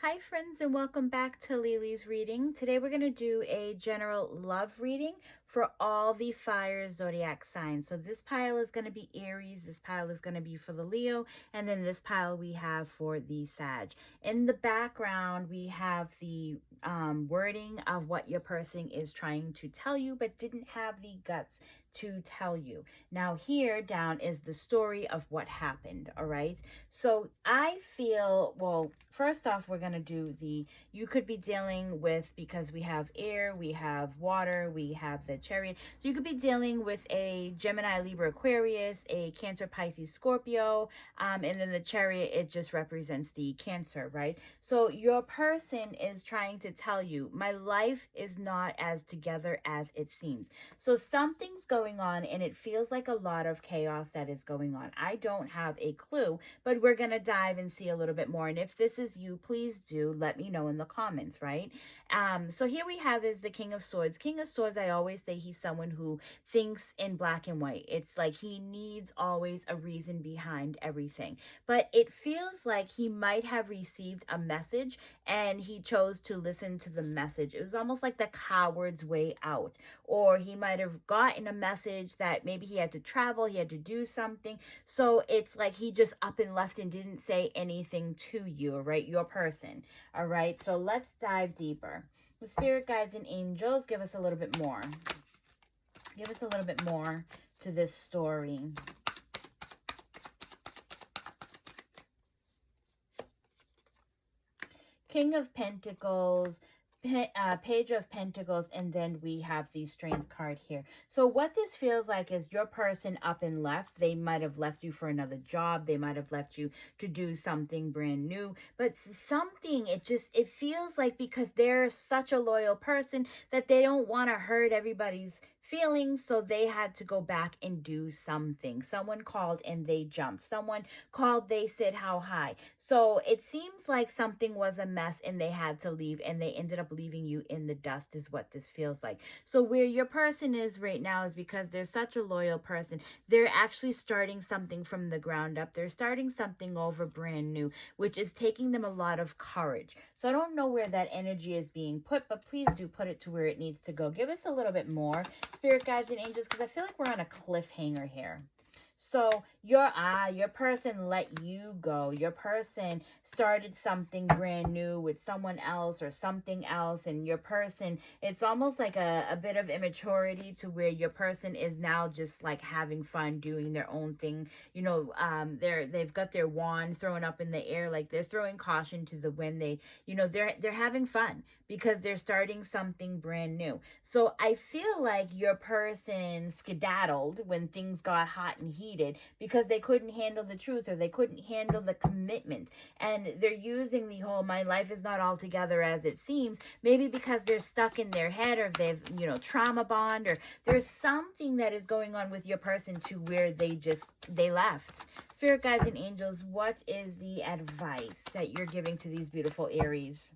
Hi friends, and welcome back to Lily's reading. Today we're going to do a general love reading for all the fire zodiac signs. So this pile is going to be Aries, this pile is going to be for the Leo, and then this pile we have for the Sag. In the background we have the wording of what your person is trying to tell you but didn't have the guts to tell you. Now here down is the story of what happened. All right, so I feel, well, first off, we're going to do you could be dealing with, because we have air, we have water, we have the chariot. So you could be dealing with a Gemini, Libra, Aquarius, a Cancer, Pisces, Scorpio, and then the chariot, it just represents the Cancer, right? So your person is trying to tell you, my life is not as together as it seems. So something's going on and it feels like a lot of chaos that is going on. I don't have a clue, but we're going to dive and see a little bit more. And if this is you, please do let me know in the comments, right? So here we have is the King of Swords. King of Swords, I always say he's someone who thinks in black and white. It's like he needs always a reason behind everything. But it feels like he might have received a message and he chose to listen to the message. It was almost like the coward's way out. Or he might have gotten a message that maybe he had to travel, he had to do something. So it's like he just up and left and didn't say anything to you, right? Your person. All right, so let's dive deeper. The spirit guides and angels, give us a little bit more. Give us a little bit more to this story. King of Pentacles, Page of Pentacles, and then we have the Strength card here. So what this feels like is your person up and left. They might have left you for another job. They might have left you to do something brand new. But something, it feels like because they're such a loyal person that they don't want to hurt everybody's feelings, so they had to go back and do something. Someone called and they jumped. Someone called, they said how high. So it seems like something was a mess and they had to leave, and they ended up leaving you in the dust is what this feels like. So where your person is right now is because they're such a loyal person. They're actually starting something from the ground up. They're starting something over brand new, which is taking them a lot of courage. So I don't know where that energy is being put, but please do put it to where it needs to go. Give us a little bit more, spirit guides and angels, because I feel like we're on a cliffhanger here. So your person let you go. Your person started something brand new with someone else or something else, and your person, it's almost like a bit of immaturity to where your person is now just like having fun doing their own thing. You know, they've got their wand thrown up in the air, like they're throwing caution to the wind. They're having fun because they're starting something brand new. So I feel like your person skedaddled when things got hot and heated because they couldn't handle the truth, or they couldn't handle the commitment, and they're using the whole my life is not all together as it seems, maybe because they're stuck in their head, or they've trauma bond, or there's something that is going on with your person to where they left. Spirit guides and angels, what is the advice that you're giving to these beautiful Aries?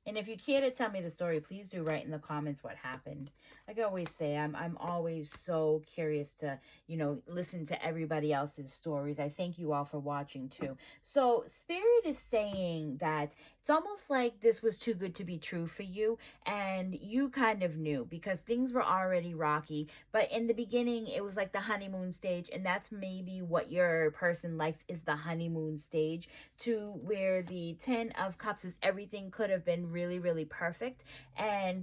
And if you care to tell me the story, please do write in the comments what happened. Like I always say, I'm always so curious to, listen to everybody else's stories. I thank you all for watching too. So Spirit is saying that it's almost like this was too good to be true for you, and you kind of knew because things were already rocky. But in the beginning, it was like the honeymoon stage, and that's maybe what your person likes, is the honeymoon stage, to where the 10 of Cups is everything could have been really, really perfect.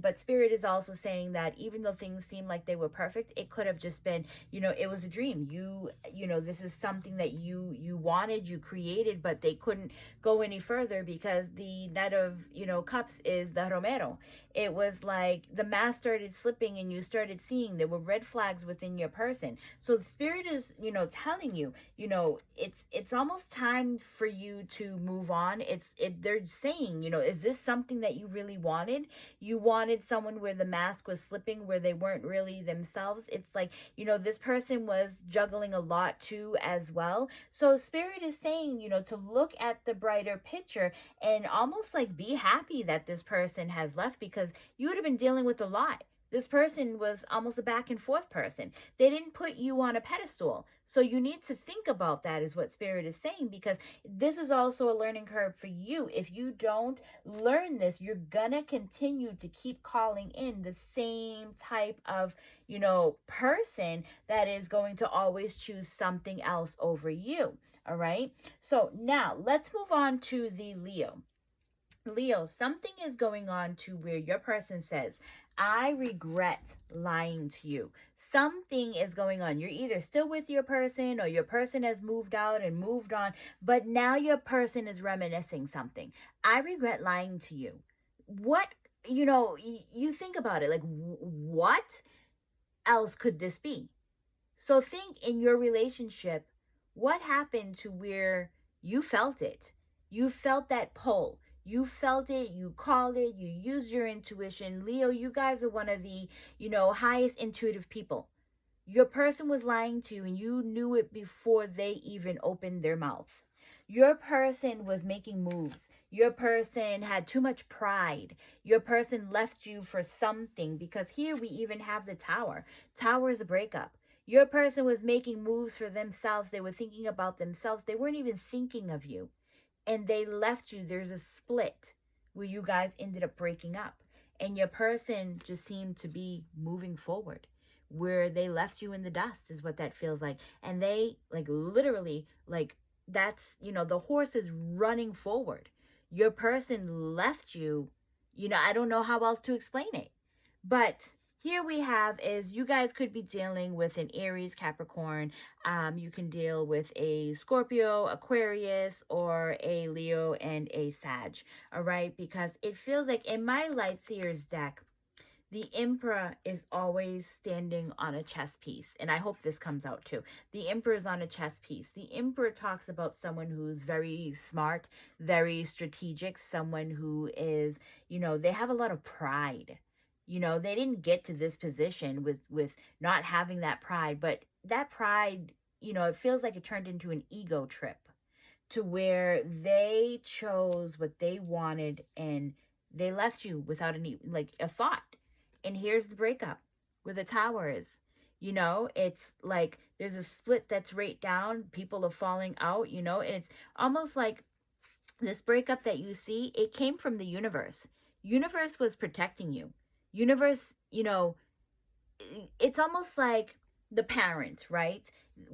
But Spirit is also saying that even though things seem like they were perfect, it could have just been, it was a dream. This is something that you wanted, you created, but they couldn't go any further because the Knight of, Cups is the Romero. It was like the mask started slipping and you started seeing there were red flags within your person. So the Spirit is, telling you, it's almost time for you to move on. They're saying, is this something that you really wanted? You wanted someone where the mask was slipping, where they weren't really themselves. It's like, this person was juggling a lot too as well. So Spirit is saying, to look at the brighter picture and almost like be happy that this person has left, because you would have been dealing with a lot. This person was almost a back and forth person. They didn't put you on a pedestal. So you need to think about that, is what Spirit is saying, because this is also a learning curve for you. If you don't learn this, you're gonna continue to keep calling in the same type of, person that is going to always choose something else over you. All right. So now let's move on to the Leo. Leo, something is going on to where your person says, I regret lying to you. Something is going on. You're either still with your person or your person has moved out and moved on, but now your person is reminiscing something. I regret lying to you. What, you think about it, like, what else could this be? So think in your relationship, what happened to where you felt it? You felt that pull. You felt it, you called it, you used your intuition. Leo, you guys are one of the, highest intuitive people. Your person was lying to you and you knew it before they even opened their mouth. Your person was making moves. Your person had too much pride. Your person left you for something, because here we even have the Tower. Tower is a breakup. Your person was making moves for themselves. They were thinking about themselves. They weren't even thinking of you. And they left you. There's a split where you guys ended up breaking up. And your person just seemed to be moving forward, where they left you in the dust, is what that feels like. And they, like, literally, like, that's, the horse is running forward. Your person left you, I don't know how else to explain it. But here we have is you guys could be dealing with an Aries, Capricorn. You can deal with a Scorpio, Aquarius, or a Leo and a Sag. All right, because it feels like in my Light Seers deck, the Emperor is always standing on a chess piece. And I hope this comes out too. The Emperor is on a chess piece. The Emperor talks about someone who's very smart, very strategic, someone who is, they have a lot of pride. They didn't get to this position with not having that pride, but that pride, it feels like it turned into an ego trip, to where they chose what they wanted and they left you without a thought. And here's the breakup where the Tower is. It's like there's a split that's right down. People are falling out, and it's almost like this breakup that you see, it came from the universe. Universe was protecting you. Universe, it's almost like the parent, right?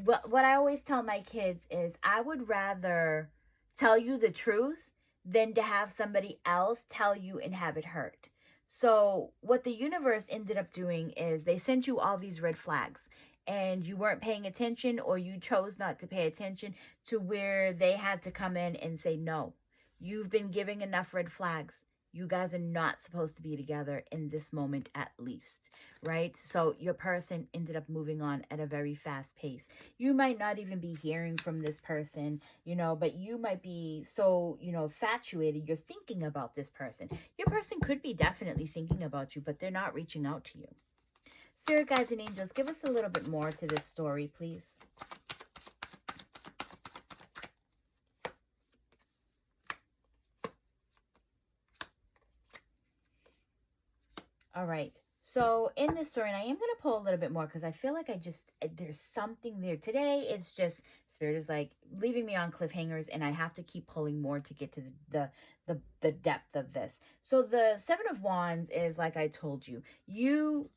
What I always tell my kids is, I would rather tell you the truth than to have somebody else tell you and have it hurt. So what the universe ended up doing is they sent you all these red flags, and you weren't paying attention, or you chose not to pay attention, to where they had to come in and say, no, you've been giving enough red flags. You guys are not supposed to be together in this moment, at least, right? So your person ended up moving on at a very fast pace. You might not even be hearing from this person, but you might be so, infatuated. You're thinking about this person. Your person could be definitely thinking about you, but they're not reaching out to you. Spirit guides and angels, give us a little bit more to this story, please. All right. So in this story, and I am going to pull a little bit more because I feel like there's something there. Today, it's just, Spirit is like leaving me on cliffhangers, and I have to keep pulling more to get to the depth of this. So the Seven of Wands is, like I told you, you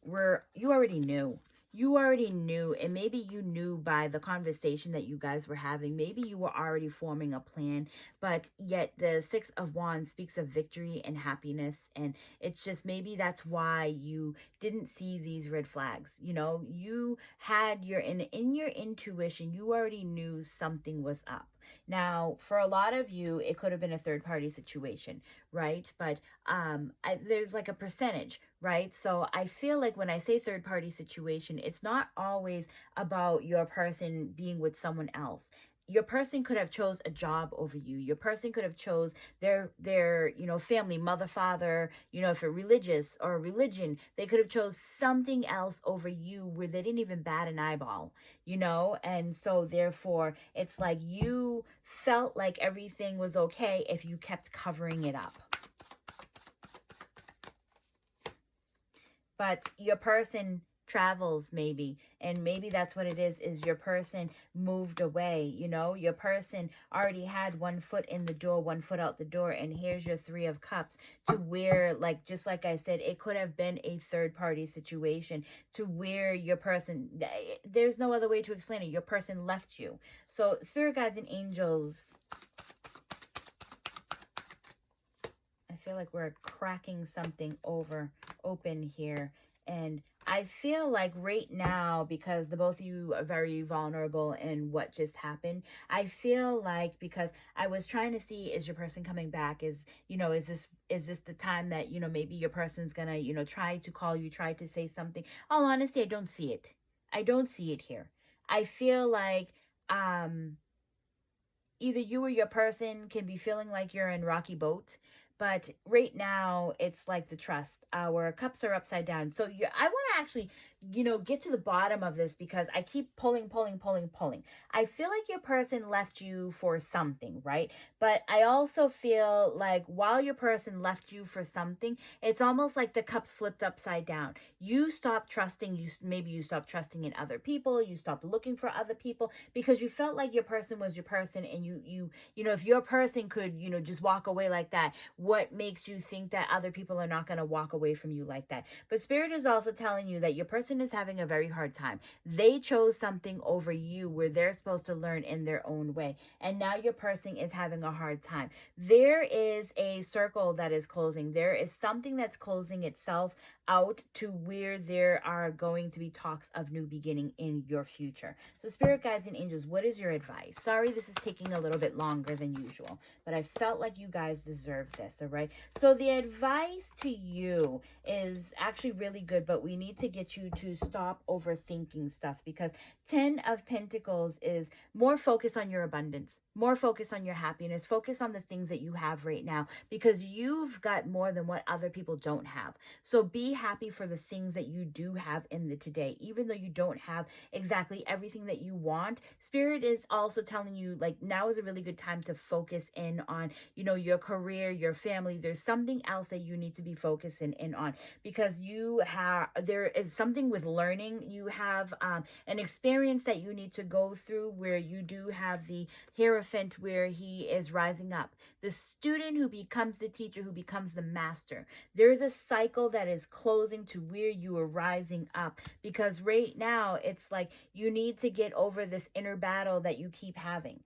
already knew. You already knew, and maybe you knew by the conversation that you guys were having. Maybe you were already forming a plan, but yet the Six of Wands speaks of victory and happiness, and it's just maybe that's why you didn't see these red flags. You had in your intuition, you already knew something was up. Now, for a lot of you, it could have been a third-party situation, right? But there's like a percentage, right? So I feel like when I say third-party situation, it's not always about your person being with someone else. Your person could have chose a job over you. Your person could have chose their family, mother, father, if it's religious or religion, they could have chose something else over you where they didn't even bat an eyeball, and so therefore it's like you felt like everything was okay if you kept covering it up. but your person travels maybe, and maybe that's what it is your person moved away. You know, your person already had one foot in the door, one foot out the door, and here's your Three of Cups, to where, like, just like I said, it could have been a third party situation, to where your person, there's no other way to explain it, your person left you. So spirit guides and angels, I feel like we're cracking something open here. And I feel like right now, because the both of you are very vulnerable in what just happened, I feel like, because I was trying to see, is your person coming back? Is, you know, is this the time that, you know, maybe your person's gonna, you know, try to call you, try to say something? All honesty, I don't see it. I don't see it here. I feel like either you or your person can be feeling like you're in rocky boat, but right now it's like the trust. Our cups are upside down. So I want to actually, you know, get to the bottom of this, because I keep pulling. I feel like your person left you for something, right? But I also feel like while your person left you for something, it's almost like the cups flipped upside down. You stopped trusting. Maybe you stopped trusting in other people. You stopped looking for other people, because you felt like your person was your person, and you know, if your person could, you know, just walk away like that, what makes you think that other people are not going to walk away from you like that? But Spirit is also telling you that your person is having a very hard time. They chose something over you where they're supposed to learn in their own way. And now your person is having a hard time. There is a circle that is closing. There is something that's closing itself out, to where there are going to be talks of new beginning in your future. So Spirit guides and angels, what is your advice? Sorry, this is taking a little bit longer than usual, but I felt like you guys deserve this. All right. So the advice to you is actually really good, but we need to get you to stop overthinking stuff, because 10 of Pentacles is more focus on your abundance, more focus on your happiness, focus on the things that you have right now, because you've got more than what other people don't have. So be happy for the things that you do have in the today, even though you don't have exactly everything that you want. Spirit is also telling you, like, now is a really good time to focus in on, you know, your career, your family. There's something else that you need to be focusing in on, because there is something with learning. You have an experience that you need to go through, where you do have the Hierophant, where he is rising up, the student who becomes the teacher, who becomes the master. There's a cycle that is closing, to where you are rising up, because right now it's like you need to get over this inner battle that you keep having.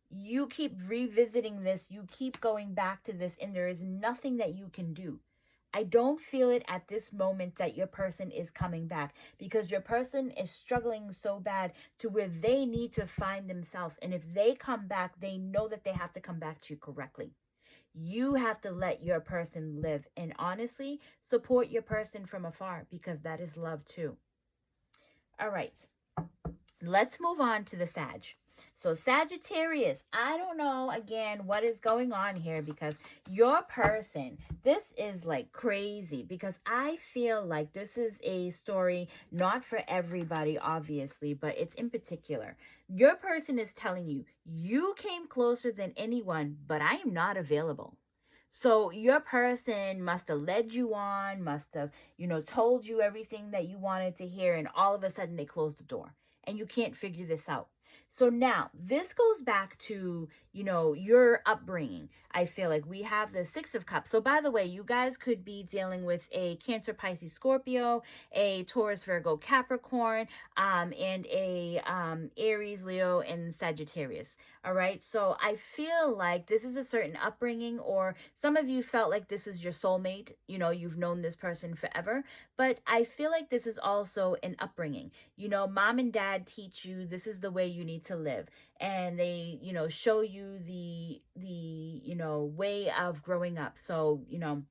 You keep revisiting this, you keep going back to this, and there is nothing that you can do. I don't feel it at this moment that your person is coming back, because your person is struggling so bad to where they need to find themselves. And if they come back, they know that they have to come back to you correctly. You have to let your person live, and honestly, support your person from afar, because that is love too. All right, let's move on to the Sag. So Sagittarius, I don't know, again, what is going on here, because your person, this is like crazy, because I feel like this is a story not for everybody, obviously, but it's in particular. Your person is telling you, you came closer than anyone, but I am not available. So your person must have led you on, must have, you know, told you everything that you wanted to hear, and all of a sudden they closed the door, and you can't figure this out. So now this goes back to, you know, your upbringing. I feel like we have the Six of Cups. So by the way, you guys could be dealing with a Cancer, Pisces, Scorpio, a Taurus, Virgo, Capricorn, and a Aries, Leo, and Sagittarius. All right. So I feel like this is a certain upbringing, or some of you felt like this is your soulmate. You know, you've known this person forever, but I feel like this is also an upbringing. You know, mom and dad teach you this is the way you need to live, and they, you know, show you the you know, way of growing up. So, you know,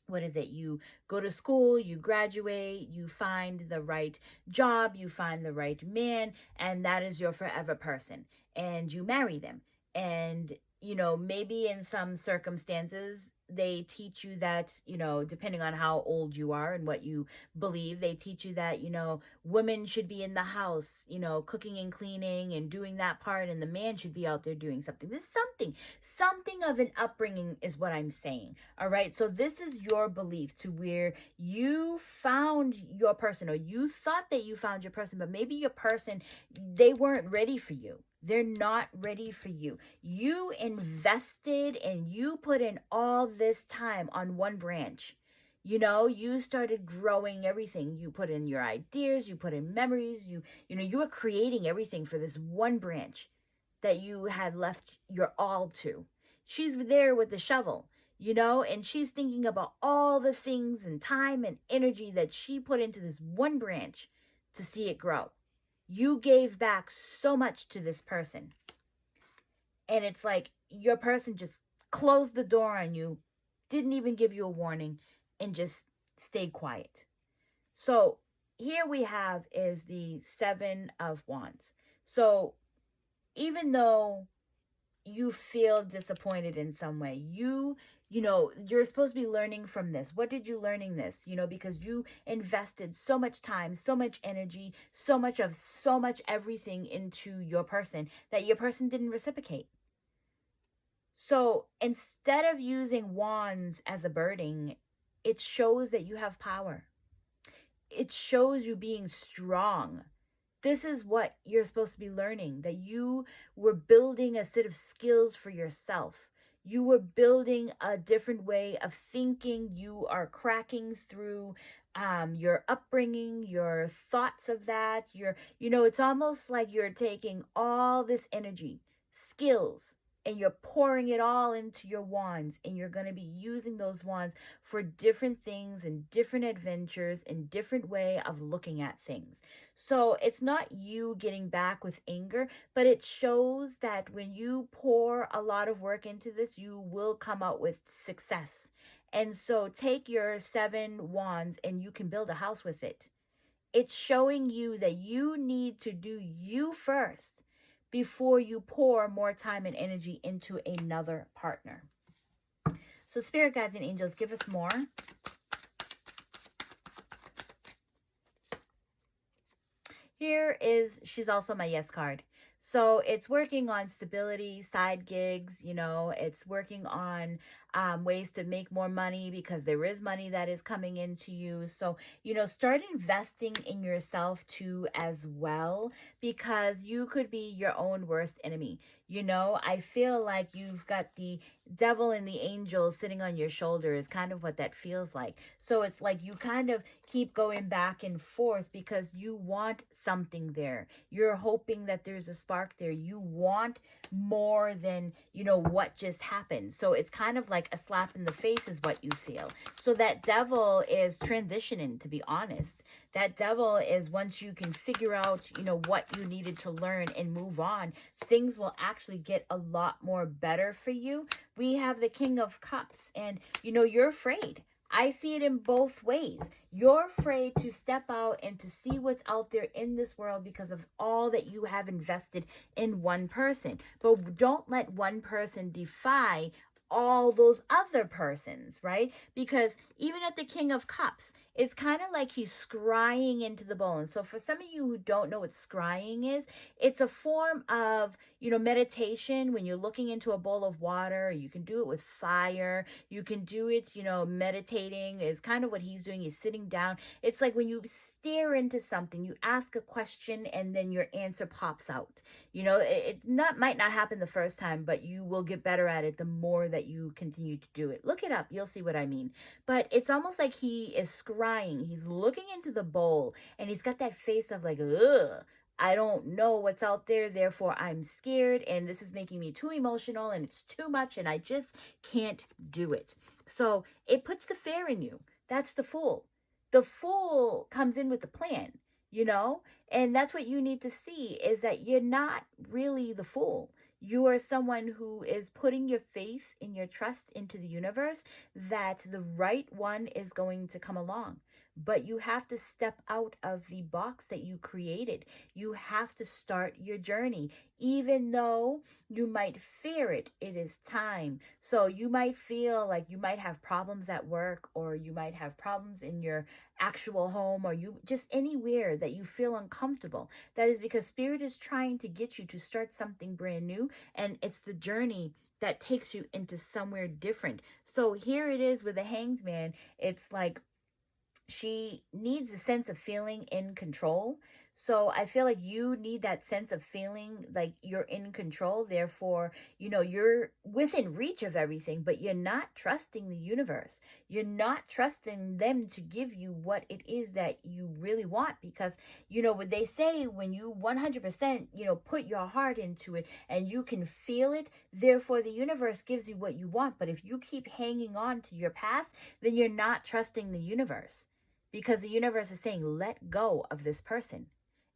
what is it? You go to school, you graduate, you find the right job, you find the right man, and that is your forever person, and you marry them. And, you know, maybe in some circumstances, they teach you that, you know, depending on how old you are and what you believe, they teach you that, you know, women should be in the house, you know, cooking and cleaning and doing that part, and the man should be out there doing something. This is something of an upbringing is what I'm saying. All right. So this is your belief to where you found your person, or you thought that you found your person, but maybe your person, they weren't ready for you. They're not ready for you. You invested and you put in all this time on one branch. You know, you started growing everything. You put in your ideas, you put in memories, you know, you were creating everything for this one branch that you had left your all to. She's there with the shovel, you know, and she's thinking about all the things and time and energy that she put into this one branch to see it grow. You gave back so much to this person. And it's like your person just closed the door on you, didn't even give you a warning, and just stayed quiet. So here we have is the Seven of Wands. So even though you feel disappointed in some way, you know, you're supposed to be learning from this. What did you learning this? You know, because you invested so much time, so much energy, so much everything into your person that your person didn't reciprocate. So instead of using wands as a burden, it shows that you have power. It shows you being strong. This is what you're supposed to be learning, that you were building a set of skills for yourself. You were building a different way of thinking. You are cracking through your upbringing, your thoughts of that. You know, it's almost like you're taking all this energy, skills, and you're pouring it all into your wands, and you're going to be using those wands for different things and different adventures and different way of looking at things. So it's not you getting back with anger, but it shows that when you pour a lot of work into this, you will come out with success. And so take your 7 wands and you can build a house with it. It's showing you that you need to do you first before you pour more time and energy into another partner. So spirit guides and angels, give us more. Here is, she's also my yes card. So it's working on stability, side gigs, you know, it's working on ways to make more money because there is money that is coming into you. So, you know, start investing in yourself too as well, because you could be your own worst enemy. You know, I feel like you've got the devil and the angel sitting on your shoulder is kind of what that feels like. So it's like you kind of keep going back and forth because you want something there. You're hoping that there's a spark there. You want more than, you know, what just happened. So it's kind of like a slap in the face is what you feel. So that devil is transitioning, to be honest. That devil is, once you can figure out, you know, what you needed to learn and move on, things will actually get a lot more better for you. We have the King of Cups, and, you know, you're afraid. I see it in both ways. You're afraid to step out and to see what's out there in this world because of all that you have invested in one person. But don't let one person defy all those other persons, right? Because even at the King of Cups, it's kind of like he's scrying into the bowl. And so for some of you who don't know what scrying is, it's a form of, you know, meditation when you're looking into a bowl of water. You can do it with fire. You can do it, you know, meditating is kind of what he's doing. He's sitting down. It's like when you stare into something, you ask a question and then your answer pops out. You know, might not happen the first time, but you will get better at it the more that you continue to do it. Look it up. You'll see what I mean. But it's almost like he is scrying. He's looking into the bowl and he's got that face of like, ugh, I don't know what's out there. Therefore, I'm scared and this is making me too emotional and it's too much and I just can't do it. So it puts the fear in you. That's the Fool. The Fool comes in with the plan, you know, and that's what you need to see, is that you're not really the Fool. You are someone who is putting your faith and your trust into the universe that the right one is going to come along. but you have to step out of the box that you created. You have to start your journey. Even though you might fear it, it is time. So you might feel like you might have problems at work, or you might have problems in your actual home, or you just anywhere that you feel uncomfortable. That is because Spirit is trying to get you to start something brand new, and it's the journey that takes you into somewhere different. So here it is with the Hanged Man. It's like she needs a sense of feeling in control. So I feel like you need that sense of feeling like you're in control. Therefore, you're within reach of everything, but you're not trusting the universe. You're not trusting them to give you what it is that you really want. Because, what they say, when you 100%, put your heart into it and you can feel it, therefore the universe gives you what you want. But if you keep hanging on to your past, then you're not trusting the universe. Because the universe is saying, let go of this person,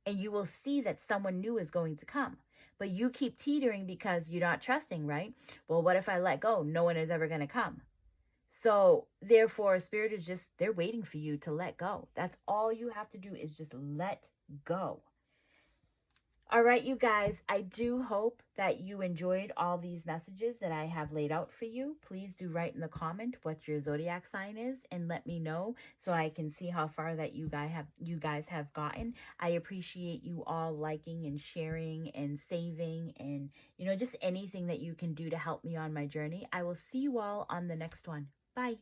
and you will see that someone new is going to come. But you keep teetering because you're not trusting, right? Well, what if I let go? No one is ever going to come. So therefore, Spirit is just, they're waiting for you to let go. That's all you have to do, is just let go. All right, you guys, I do hope that you enjoyed all these messages that I have laid out for you. Please do write in the comment what your zodiac sign is and let me know so I can see how far that you guys have gotten. I appreciate you all liking and sharing and saving and, just anything that you can do to help me on my journey. I will see you all on the next one. Bye.